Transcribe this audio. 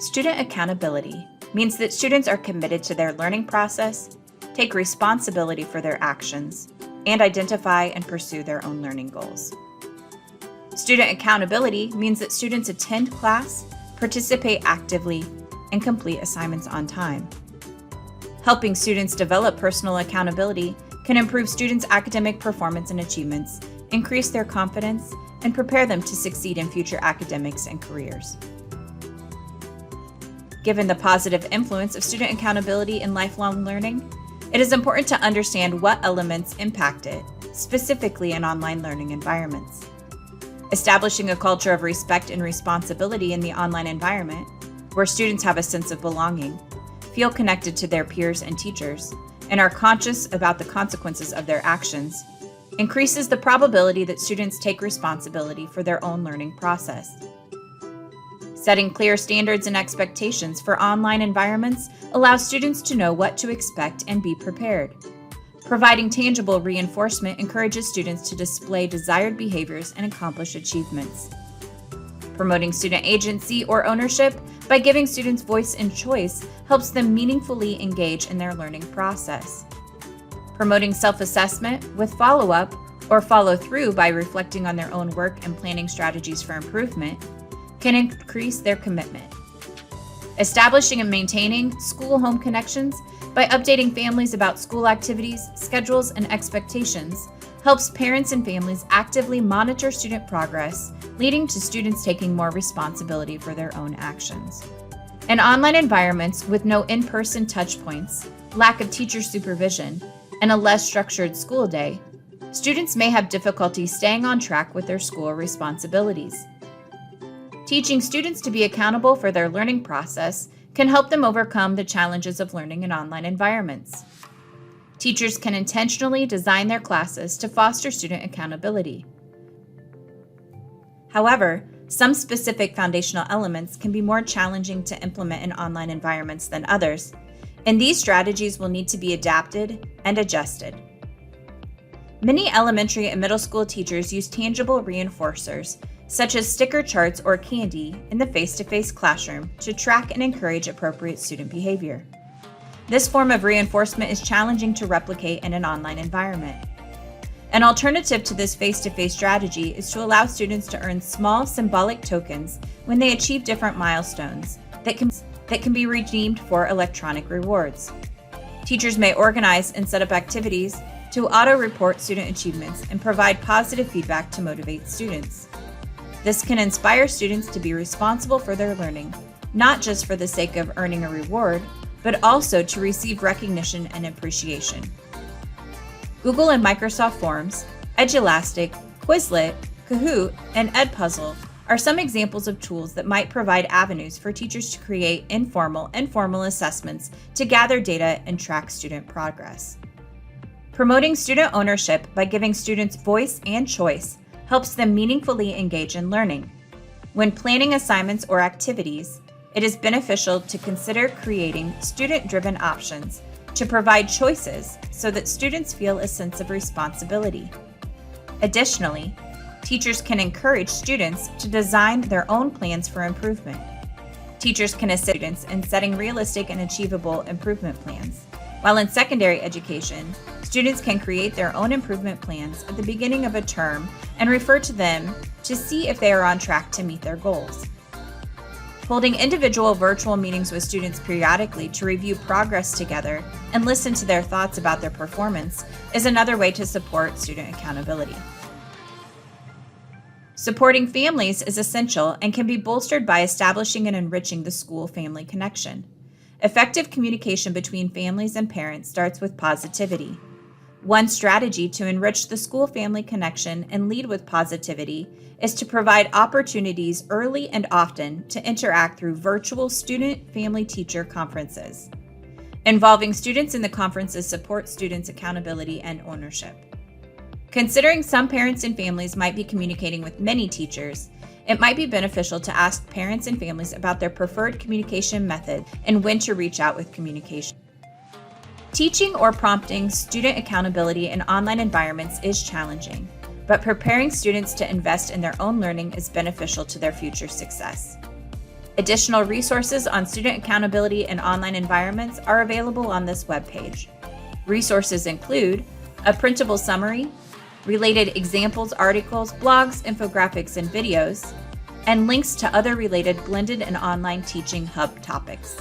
Student accountability means that students are committed to their learning process, take responsibility for their actions, and identify and pursue their own learning goals. Student accountability means that students attend class, participate actively, and complete assignments on time. Helping students develop personal accountability can improve students' academic performance and achievements, increase their confidence, and prepare them to succeed in future academics and careers. Given the positive influence of student accountability in lifelong learning, it is important to understand what elements impact it, specifically in online learning environments. Establishing a culture of respect and responsibility in the online environment, where students have a sense of belonging, feel connected to their peers and teachers, and are conscious about the consequences of their actions, increases the probability that students take responsibility for their own learning process. Setting clear standards and expectations for online environments allows students to know what to expect and be prepared. Providing tangible reinforcement encourages students to display desired behaviors and accomplish achievements. Promoting student agency or ownership by giving students voice and choice helps them meaningfully engage in their learning process. Promoting self-assessment with follow-up or follow-through by reflecting on their own work and planning strategies for improvement can increase their commitment. Establishing and maintaining school-home connections by updating families about school activities, schedules, and expectations helps parents and families actively monitor student progress, leading to students taking more responsibility for their own actions. In online environments with no in-person touch points, lack of teacher supervision, and a less structured school day, students may have difficulty staying on track with their school responsibilities. Teaching students to be accountable for their learning process can help them overcome the challenges of learning in online environments. Teachers can intentionally design their classes to foster student accountability. However, some specific foundational elements can be more challenging to implement in online environments than others, and these strategies will need to be adapted and adjusted. Many elementary and middle school teachers use tangible reinforcers, such as sticker charts or candy, in the face-to-face classroom to track and encourage appropriate student behavior. This form of reinforcement is challenging to replicate in an online environment. An alternative to this face-to-face strategy is to allow students to earn small symbolic tokens when they achieve different milestones that can be redeemed for electronic rewards. Teachers may organize and set up activities to auto-report student achievements and provide positive feedback to motivate students. This can inspire students to be responsible for their learning, not just for the sake of earning a reward, but also to receive recognition and appreciation. Google and Microsoft Forms, Edulastic, Quizlet, Kahoot, and Edpuzzle are some examples of tools that might provide avenues for teachers to create informal and formal assessments to gather data and track student progress. Promoting student ownership by giving students voice and choice helps them meaningfully engage in learning. When planning assignments or activities, it is beneficial to consider creating student-driven options to provide choices so that students feel a sense of responsibility. Additionally, teachers can encourage students to design their own plans for improvement. Teachers can assist students in setting realistic and achievable improvement plans. While in secondary education, students can create their own improvement plans at the beginning of a term and refer to them to see if they are on track to meet their goals. Holding individual virtual meetings with students periodically to review progress together and listen to their thoughts about their performance is another way to support student accountability. Supporting families is essential and can be bolstered by establishing and enriching the school-family connection. Effective communication between families and parents starts with positivity. One strategy to enrich the school-family connection and lead with positivity is to provide opportunities early and often to interact through virtual student-family-teacher conferences. Involving students in the conferences supports students' accountability and ownership. Considering some parents and families might be communicating with many teachers, it might be beneficial to ask parents and families about their preferred communication method and when to reach out with communication. Teaching or prompting student accountability in online environments is challenging, but preparing students to invest in their own learning is beneficial to their future success. Additional resources on student accountability in online environments are available on this webpage. Resources include a printable summary, related examples, articles, blogs, infographics, and videos, and links to other related blended and online teaching hub topics.